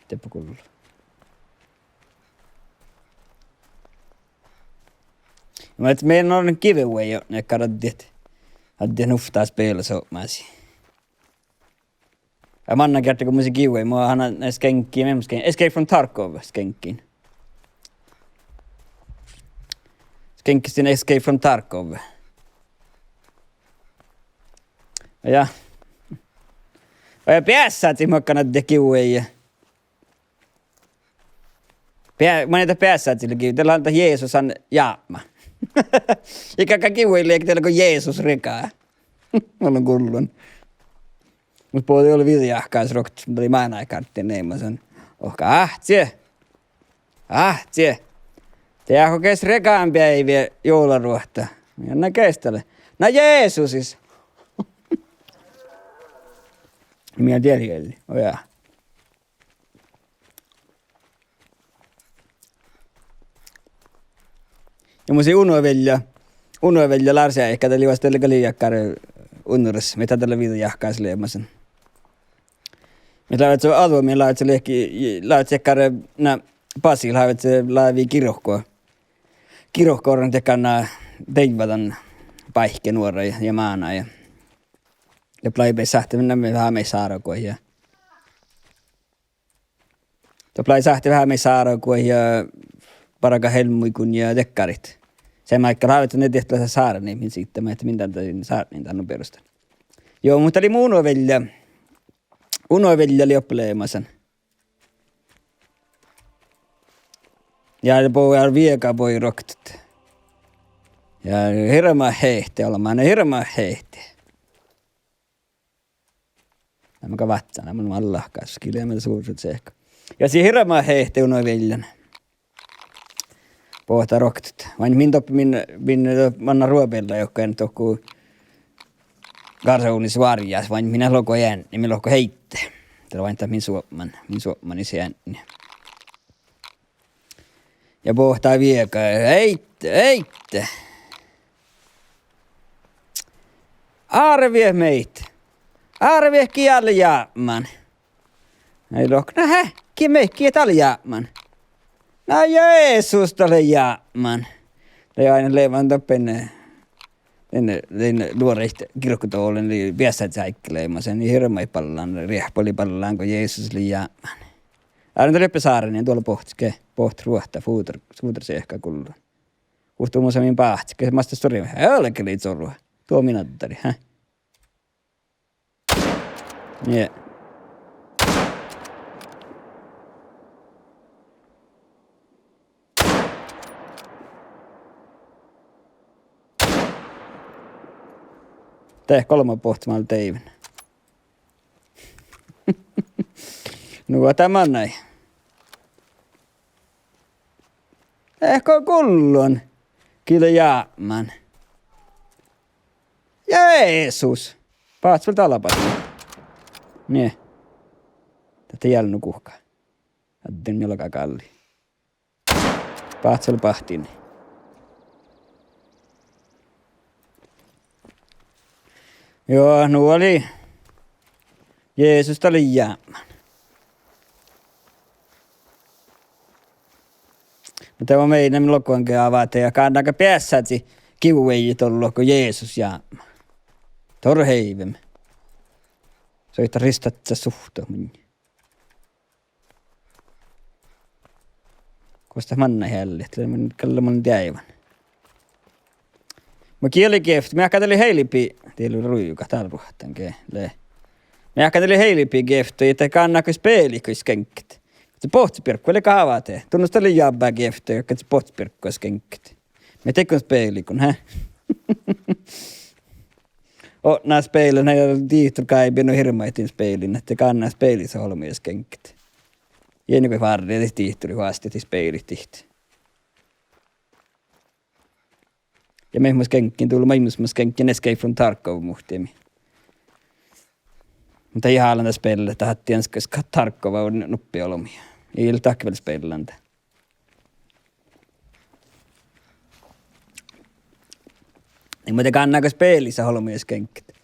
Teppä kullu. Men att men någon giveaway jo, ne karadit. Hade nufta spela så masi. Ja manna kerta kun musi giveaway, mua hana skenki, Escape from Tarkov skenkin. Skenkistin Escape from Tarkov. Ja. Ja päässäti makkana de giveaway. Mä niitä päässätilläkin, teillä on Jeesus on jaama. Eikä giveaway liekki teillä kun Jeesus rekaa. Mä olen kullun. Mut puhutin oli videojahkaas rokt, mutta oli maana aikarttiin neima sen. Ohka ahtsie. Te jahko kes rekaan päiviä joularuohta. Minä kestäle. No Jeesusis. Minä tiedän, ojaa. Ja musi unovelja Larsia ehkä tällä vastella kalijakkare unnurissa. Mitä tällä videojahkaas leemasen. Mitä laat se alue, minä laat se lehki, laat se kare, Pasil havet se laavi kirohkoa. Kirohkoon tekana teivatan paihke nuora ja maana ja plaibe sähti mennä vähän me saarakoa ja plai sähti vähän me saarakoa ja paraka helmuikun ja dekkarit. Se maikka havet ne tehtävä saara niin sitten että minä tämän saarnin tänne perustan. Joo, mutta oli mun unovelja oli oppileemasen. Ja poja vieka voi roktut. Ja hirma heihte olemaan, hirma heihte. Nämä kavatsana, mun mallahkas, kilemällä suursut seikka. Ja si hirma heihte unoveljan. Pohta roktut. Vain min toppi min manna ruopelta, joka en tohku karsaunis varjas, vain minä loko jään, niin minä loko heitte. Tällä vain tämä min suomani se jänni. Ja pohtaa vieka, heitte. Arvie meitä. Arvie kielle jäämän. Ei lohk, no hä, kiemekkiä tälle jäämän. No Jeesus tälle jäämän. Ja aina leivän toppen nuoreit kirkkotoolin, niin piässät säikkeleimasen, niin hirmai pallaan, riehpoli pallaan, kun Jeesus oli jäämän. Äänen leppä saaren, niin tuolla poht ruohta, fuutar se ehkä kullu. Kuhtuu muussa min pahtsi, masta stori, hölkä liit sorua. Tuo minä tuttari, hä? Nie. Tee 3 pohtimaalla teivän. No tämä näin. Ehkä kullon. Kyllä jäämän. Jeesus. Paats vielä talapat. Nie. Tätä jälnu kuhkaa. Adden jolka kalli. Paats vielä pahtiin. Joo, nu oli Jeesus oli jäämän. Mutta tämä meidän lokuankin avata ja kannaka päässäti kivueijit ollut, kun Jeesus jäämän. Torheivemme. Soita ristatsa suhtomun. Kosta manna hället, kalla mun jäivän. Mä kielikeft, mä katseli heilipi, teillä on rujuka, täällä ruhtankin, mä katseli heilipi gefto, että kannaka speelikus kenkket. Se pohtspirkku, eli kaavate. Tunnusteli jabbaa gefto, joka se pohtspirkku olisi kenkket. Mä tekon speelikun, hä? Nää speilin, nää tiihturkaa ei piennyt hirmaitin speilin, että kannaa speilissä holmias kenkket. Jäni kuin varri, että tiihturi huasti, että speilit tihti. Ja me ihmis kenkkin tullut, mä ihmis kenkkin Escape from Tarkov muhtiemi. Mutta ihan alan tässä peilillä, että hatti enskais Tarkova on nuppiolomia. Ei ole takkivällä speilillä. Niin mutta kannaa speilissä holmias kenkket.